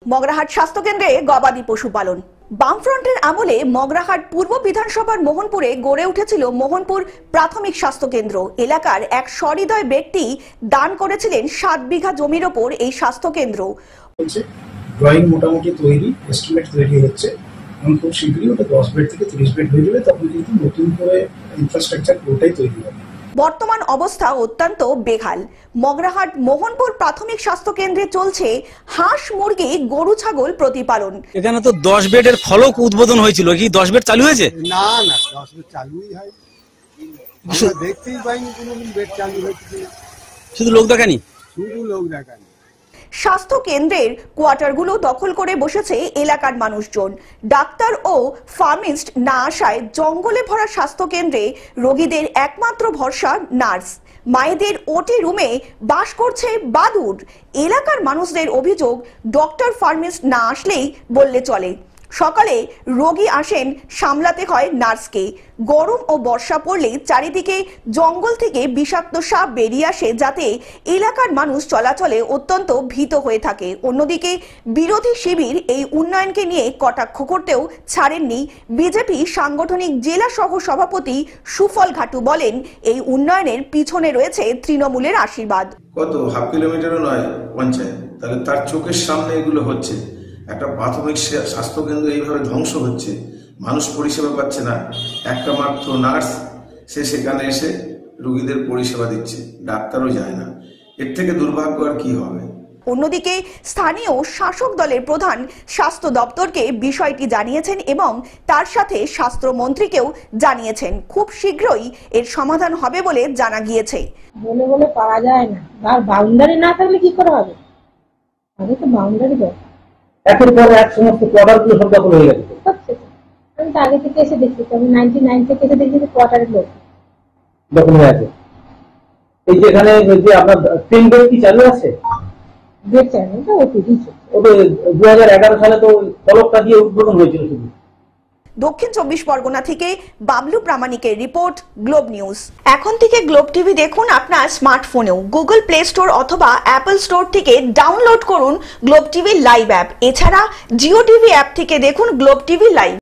মগরাহাট স্বাস্থ্যকেন্দ্রে গবাদি পশুপালন। বামফ্রন্টের আমলে মগরাহাট পূর্ব বিধানসভার মোহনপুরে গড়ে উঠেছিল মোহনপুর প্রাথমিক স্বাস্থ্যকেন্দ্র। এলাকার এক সহৃদয় ব্যক্তি দান করেছিলেন 7 বিঘা জমির ওপর এই স্বাস্থ্যকেন্দ্র। ড্রয়িং মোটামুটি তৈরি, এস্টিমেট তৈরি হচ্ছে, খুব শীঘ্রই ওটা 10 বেড থেকে 30 বেড হয়ে যাবে। তখন কিন্তু নতুন করে ইনফ্রাস্ট্রাকচার পুরোটাই তৈরি হবে। বর্তমান অবস্থা অত্যন্ত বেহাল। মগরাহাট মোহনপুর প্রাথমিক স্বাস্থ্য কেন্দ্রে চলছে হাঁস, মুরগি, গরু, ছাগল প্রতিপালন। এখানে তো 10 বেডের ফলক উদ্বোধন হয়েছিল, কি 10 বেড চালু হয়েছে? না না, 10 বেড চালুই হয়, আমরা দেখতেই পাইনি কোনো বেড চালু হয়েছে। শুধু লোক দেখানি, শুধু লোক দেখানি। স্বাস্থ্য কেন্দ্রের কোয়ার্টারগুলো দখল করে বসেছে এলাকার মানুষজন। ডাক্তার ও ফার্মিস্ট না আসায় জঙ্গলে ভরা স্বাস্থ্য কেন্দ্রে রোগীদের একমাত্র ভরসা নার্স। মায়েদের ওটি রুমে বাস করছে বাদুড়। এলাকার মানুষদের অভিযোগ, ডক্টর ফার্মিস্ট না আসলেই বললে চলে। সকালে রোগী আসেন, সামলাতে হয় নার্সকে। গরম ও বর্ষা পড়লে চারিদিকে জঙ্গল থেকে বিষাক্ত সাপ বেরিয়ে আসে, যাতে এলাকার মানুষ চলাচলে অত্যন্ত ভীত হয়ে থাকে। অন্যদিকে বিরোধী শিবির এই উন্নয়নকে নিয়ে কটাক্ষ করতেও ছাড়েননি বিজেপি সাংগঠনিক জেলা সহ সভাপতি সুফল ঘাটু। বলেন, এই উন্নয়নের পিছনে রয়েছে তৃণমূলের আশীর্বাদ। কত হাফ কিলোমিটারও নয় পঞ্চায়েত, তাহলে তার চোখের সামনে এগুলো হচ্ছে। একটা প্রাথমিক স্বাস্থ্যকেন্দ্র এইভাবে ধ্বংস হচ্ছে, মানুষ পরিষেবা পাচ্ছে না। একটা মাত্র নার্স, সে সেখানে এসে রোগীদের পরিষেবা দিচ্ছে, ডাক্তারও যায় না। এর থেকে দুর্ভাগ্য আর কি হবে? অন্যদিকে স্থানীয় শাসক দলের প্রধান স্বাস্থ্য দপ্তরকে বিষয়টি জানিয়েছেন এবং তার সাথে স্বাস্থ্যমন্ত্রীকেও জানিয়েছেন। খুব শীঘ্রই এর সমাধান হবে বলে জানা গিয়েছে। বলে বলে পাওয়া যায় না, আর বাউন্ডারি না থাকলে কি করে হবে? আগে তো বাউন্ডারি দরকার। একের পর এক সমস্ত কোয়ার্টারগুলো সব দখল হয়ে গেছে। আমি তো আগে থেকে এসে দেখছি, আমি 99 থেকে এসে দেখছি যে কোয়ার্টারের লোক দখল হয়ে আছে। এই যে এখানে যে আপনার 3 বেড কি চালু আছে? বেড চাই না, ওটি দিচ্ছে। ওটা 2011 সালে তো ফলকটা দিয়ে উদ্বোধন হয়েছিল শুধু। দক্ষিণ 24 পরগনা থেকে বাবলু প্রামাণিকের রিপোর্ট, গ্লোব নিউজ। এখন থেকে গ্লোব টিভি দেখুন আপনার স্মার্টফোনেও। গুগল প্লে স্টোর অথবা অ্যাপল স্টোর থেকে ডাউনলোড করুন গ্লোব টিভি লাইভ অ্যাপ। এছাড়া জিও টিভি অ্যাপ থেকে দেখুন গ্লোব টিভি লাইভ।